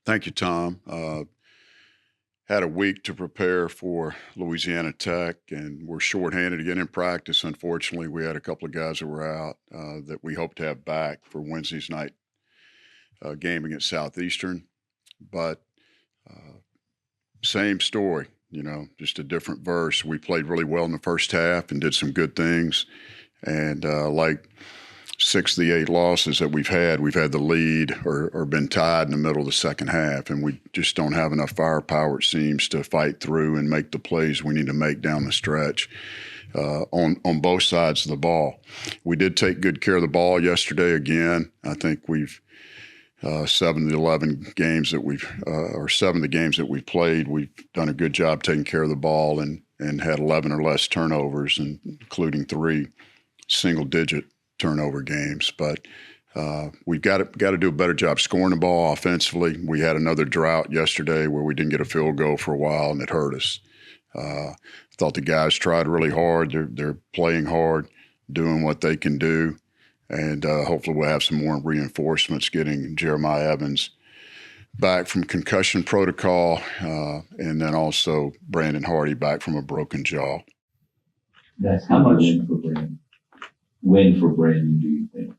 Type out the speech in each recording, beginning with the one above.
Thank you, Tom. Had a week to prepare for Louisiana Tech, and we're shorthanded again in practice. Unfortunately, we had a couple of guys that were out that we hope to have back for Wednesday's night game against Southeastern. But uh, same story, just a different verse. We played really well in the first half and did some good things. And like six of the eight losses that we've had the lead or been tied in the middle of the second half, and we just don't have enough firepower, it seems, to fight through and make the plays we need to make down the stretch on both sides of the ball. We did take good care of the ball yesterday again. I think we've 7 of the 11 games that or 7 of the games that we've played, we've done a good job taking care of the ball and had 11 or less turnovers, including 3 single-digit turnover games. But we've got to do a better job scoring the ball offensively. We had another drought yesterday where we didn't get a field goal for a while, and it hurt us. I thought the guys tried really hard. They're playing hard, doing what they can do. And hopefully we'll have some more reinforcements getting Jeremiah Evans back from concussion protocol, and then also Brandon Hardy back from a broken jaw. That's how much win for Brandon do you think?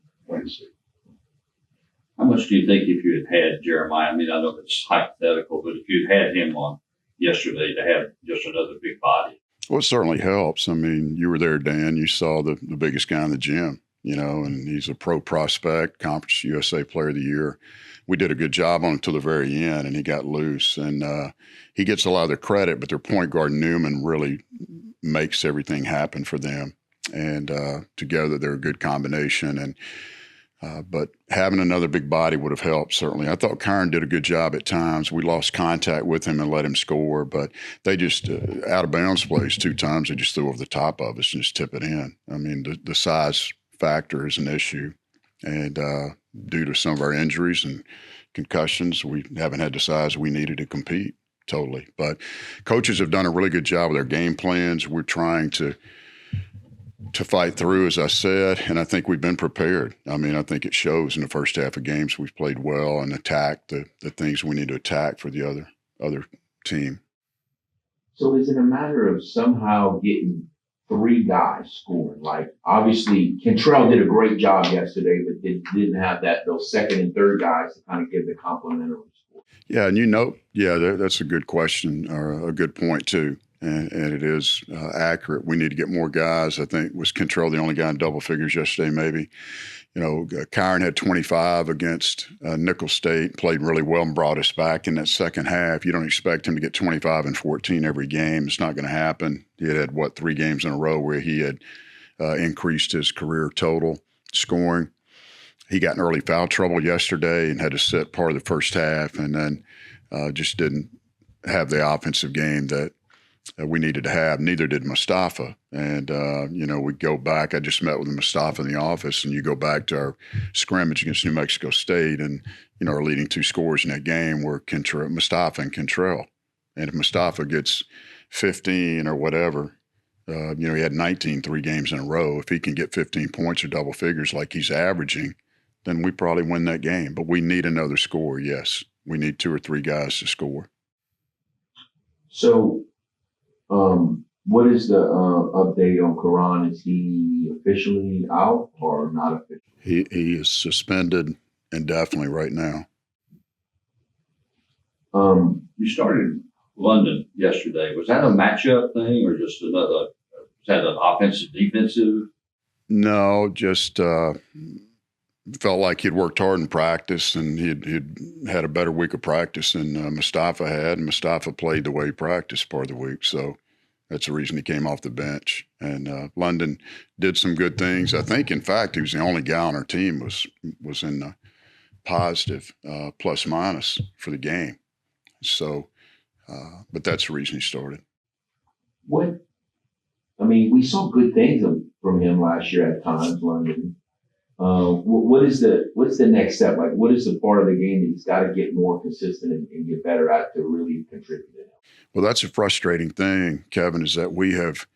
How much do you think if you had Jeremiah? I mean, I know it's hypothetical, but if you had him on yesterday to have just another big body. Well, it certainly helps. I mean, you were there, Dan. You saw the biggest guy in the gym. And he's a pro prospect, Conference USA Player of the Year. We did a good job on him till the very end, and he got loose. And he gets a lot of the credit, but their point guard, Newman, really makes everything happen for them. And together they're a good combination. And but having another big body would have helped, certainly. I thought Kyron did a good job at times. We lost contact with him and let him score, but they just, out of bounds plays 2 times, they just threw over the top of us and just tip it in. I mean, the size factor is an issue, and due to some of our injuries and concussions, we haven't had the size we needed to compete totally. But coaches have done a really good job with their game plans. We're trying to fight through, as I said, and I think we've been prepared. I mean, I think it shows in the first half of games we've played well and attacked the things we need to attack for the other team. So is it a matter of somehow getting 3 guys scoring? Like, obviously, Kentrell did a great job yesterday, but didn't have those second and third guys to kind of give the complementary score. Yeah, and that's a good question, or a good point too. And it is accurate. We need to get more guys. I think was Kentrell the only guy in double figures yesterday, maybe. Kyron had 25 against Nickel State, played really well and brought us back in that second half. You don't expect him to get 25 and 14 every game. It's not going to happen. He had 3 games in a row where he had increased his career total scoring. He got in early foul trouble yesterday and had to sit part of the first half, and then just didn't have the offensive game that we needed to have. Neither did Mustafa. And, we go back. I just met with Mustafa in the office, and you go back to our scrimmage against New Mexico State, and, our leading 2 scorers in that game were Mustafa and Kentrell. And if Mustafa gets 15 or whatever, he had 19 3 games in a row. If he can get 15 points or double figures like he's averaging, then we probably win that game. But we need another scorer, yes. We need 2 or 3 guys to score. So, what is the update on Karan? Is he officially out or not officially? He is suspended indefinitely right now. You started London yesterday. Was that a matchup thing or just another? Was that an offensive, defensive? No, just felt like he'd worked hard in practice, and he'd had a better week of practice than Mustafa had. And Mustafa played the way he practiced part of the week, so that's the reason he came off the bench. And London did some good things. I think, in fact, he was the only guy on our team was in the positive plus minus for the game. So, but that's the reason he started. We saw good things from him last year at times, London. What's the next step? Like, what is the part of the game that he's got to get more consistent and get better at to really contribute? Well, that's a frustrating thing, Kevin, is that we have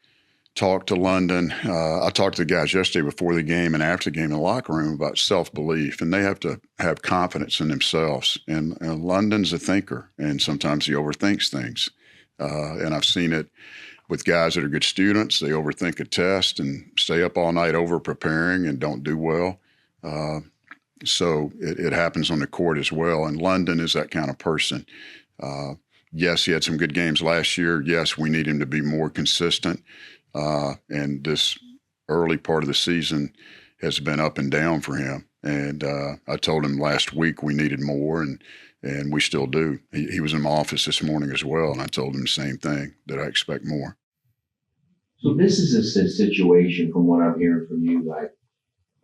talked to London. I talked to the guys yesterday before the game and after the game in the locker room about self-belief, and they have to have confidence in themselves. And London's a thinker, and sometimes he overthinks things. And I've seen it with guys that are good students. They overthink a test and stay up all night over preparing and don't do well. So it happens on the court as well. And London is that kind of person. Yes, he had some good games last year. Yes, we need him to be more consistent. And this early part of the season has been up and down for him. And I told him last week we needed more, and we still do. He was in my office this morning as well, and I told him the same thing, that I expect more. So this is a situation, from what I'm hearing from you, like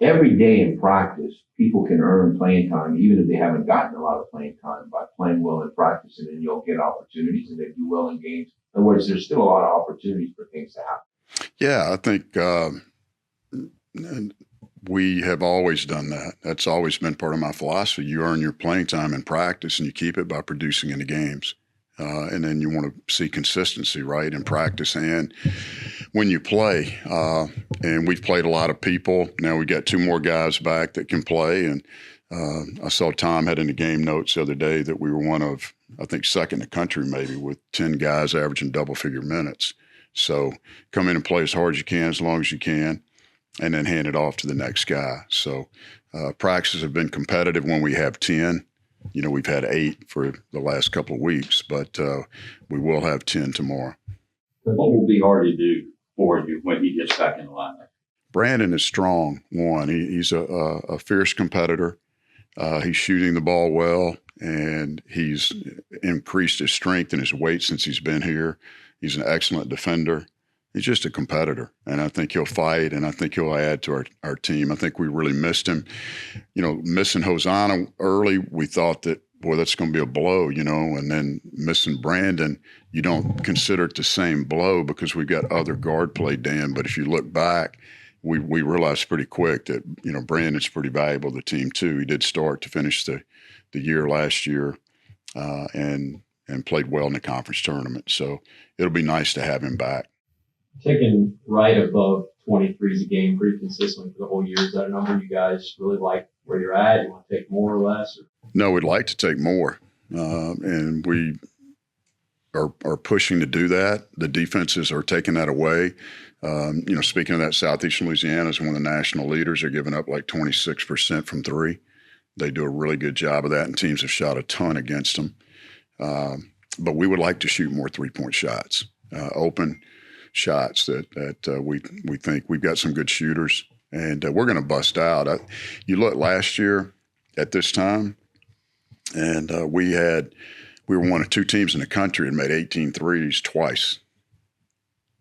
every day in practice, people can earn playing time, even if they haven't gotten a lot of playing time, by playing well in practice, and then you'll get opportunities and they do well in games. In other words, there's still a lot of opportunities for things to happen. Yeah, I think we have always done that. That's always been part of my philosophy. You earn your playing time in practice, and you keep it by producing in the games. And then you want to see consistency, right, in practice and when you play. And we've played a lot of people. Now we got two more guys back that can play. And I saw Tom had in the game notes the other day that we were one of, I think, second in the country maybe, with 10 guys averaging double-figure minutes. So come in and play as hard as you can, as long as you can, and then hand it off to the next guy. So practices have been competitive when we have 10. You know, we've had 8 for the last couple of weeks, but we will have 10 tomorrow. What will be hard to do for you when he gets back in the lineup? Brandon is strong, one. He's a fierce competitor. He's shooting the ball well, and he's increased his strength and his weight since he's been here. He's an excellent defender. He's just a competitor, and I think he'll fight, and I think he'll add to our team. I think we really missed him. You know, missing Hosanna early, we thought that, boy, that's going to be a blow, you know, and then missing Brandon, you don't consider it the same blow because we've got other guard play, Dan. But if you look back, we realized pretty quick that, you know, Brandon's pretty valuable to the team too. He did start to finish the year last year and played well in the conference tournament. So it'll be nice to have him back. Ticking right above 23s a game pretty consistently for the whole year. Is that a number you guys really like where you're at? You want to take more or less? Or? No, we'd like to take more. And we are pushing to do that. The defenses are taking that away. You know, speaking of that, Southeastern Louisiana is one of the national leaders. They're giving up like 26% from three. They do a really good job of that, and teams have shot a ton against them. But we would like to shoot more three-point shots, open shots that we think we've got some good shooters, and we're going to bust out. You look last year at this time, and we were one of 2 teams in the country that made 18 threes twice,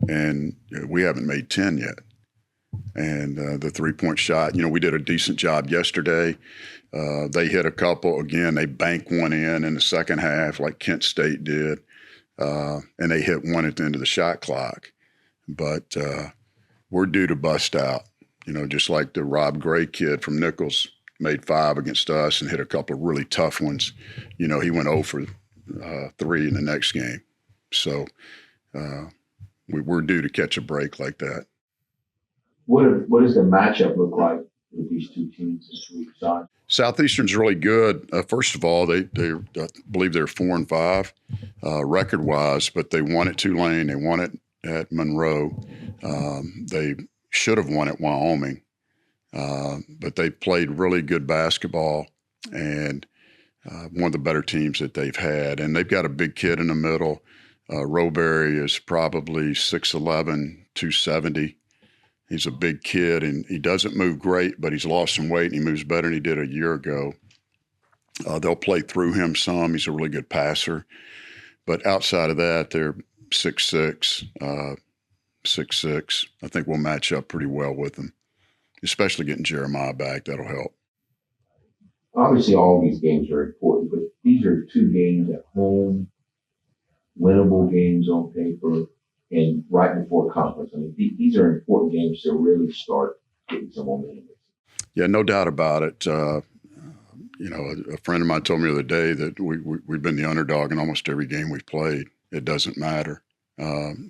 and we haven't made 10 yet. And the three-point shot, you know, we did a decent job yesterday. They hit a couple. Again, they banked one in the second half like Kent State did, and they hit one at the end of the shot clock. But we're due to bust out, you know, just like the Rob Gray kid from Nichols made 5 against us and hit a couple of really tough ones. You know, he went 0 for 3 in the next game. So we're due to catch a break like that. What does the matchup look like with these two teams this week, Son? Southeastern's really good. First of all, they I believe they're 4 and 5 record-wise, but they won at Tulane. They won it at Monroe. They should have won at Wyoming, but they played really good basketball and one of the better teams that they've had. And they've got a big kid in the middle. Roberry is probably 6'11", 270. He's a big kid, and he doesn't move great, but he's lost some weight, and he moves better than he did a year ago. They'll play through him some. He's a really good passer. But outside of that, they're 6'6", 6'6". I think we'll match up pretty well with them, especially getting Jeremiah back. That'll help. Obviously, all these games are important, but these are 2 games at home, winnable games on paper, and right before conference. I mean, these are important games to really start getting some momentum. Yeah, no doubt about it. You know, a friend of mine told me the other day that we've been the underdog in almost every game we've played. It doesn't matter.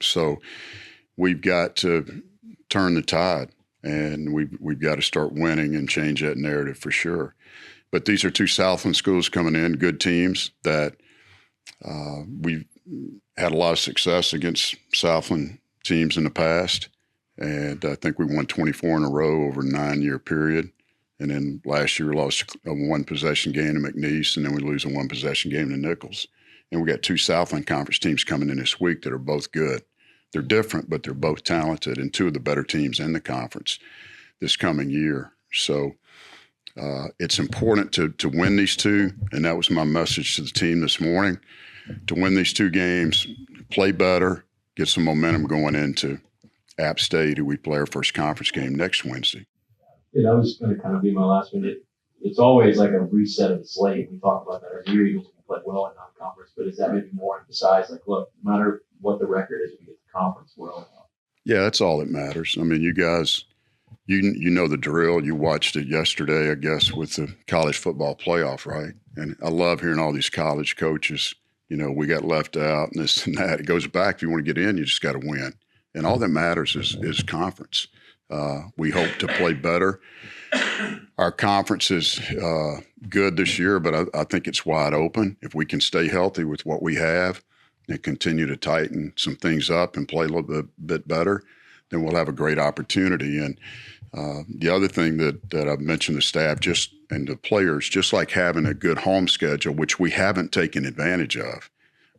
So we've got to turn the tide, and we've got to start winning and change that narrative for sure. But these are two Southland schools coming in, good teams that we've had a lot of success against Southland teams in the past. And I think we won 24 in a row over a 9-year period. And then last year we lost a one-possession game to McNeese, and then we lose a one-possession game to Nichols. And we got two Southland Conference teams coming in this week that are both good. They're different, but they're both talented, and two of the better teams in the conference this coming year. So it's important to win these two, and that was my message to the team this morning, to win these two games, play better, get some momentum going into App State, who we play our first conference game next Wednesday. Yeah, that was going to kind of be my last one. It's always like a reset of the slate. We talk about that every year. Eagles can play well in non-conference, but is that maybe more emphasized? Like, look, no matter what the record is, we get the conference well. Yeah, that's all that matters. I mean, you guys, you know the drill. You watched it yesterday, I guess, with the college football playoff, right? And I love hearing all these college coaches, we got left out and this and that. It goes back. If you want to get in, you just got to win. And all that matters is conference. We hope to play better. Our conference is good this year, but I think it's wide open. If we can stay healthy with what we have and continue to tighten some things up and play a little bit better, then we'll have a great opportunity. And the other thing that I've mentioned to staff and the players, just like having a good home schedule, which we haven't taken advantage of,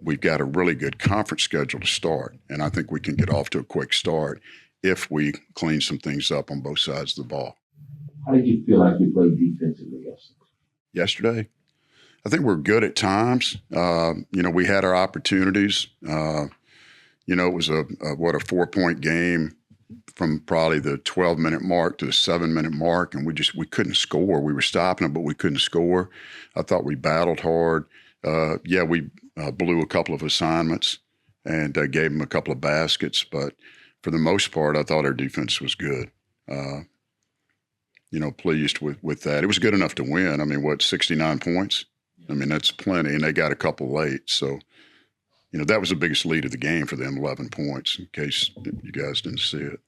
we've got a really good conference schedule to start. And I think we can get off to a quick start if we clean some things up on both sides of the ball. How did you feel like you played defensively yesterday? I think we're good at times. We had our opportunities. It was a 4-point game from probably the 12-minute mark to the 7-minute mark, and we couldn't score. We were stopping them, but we couldn't score. I thought we battled hard. We blew a couple of assignments and gave them a couple of baskets, but for the most part, I thought our defense was good. Pleased with that. It was good enough to win. I mean, 69 points? I mean, that's plenty, and they got a couple late. So, that was the biggest lead of the game for them, 11 points, in case you guys didn't see it.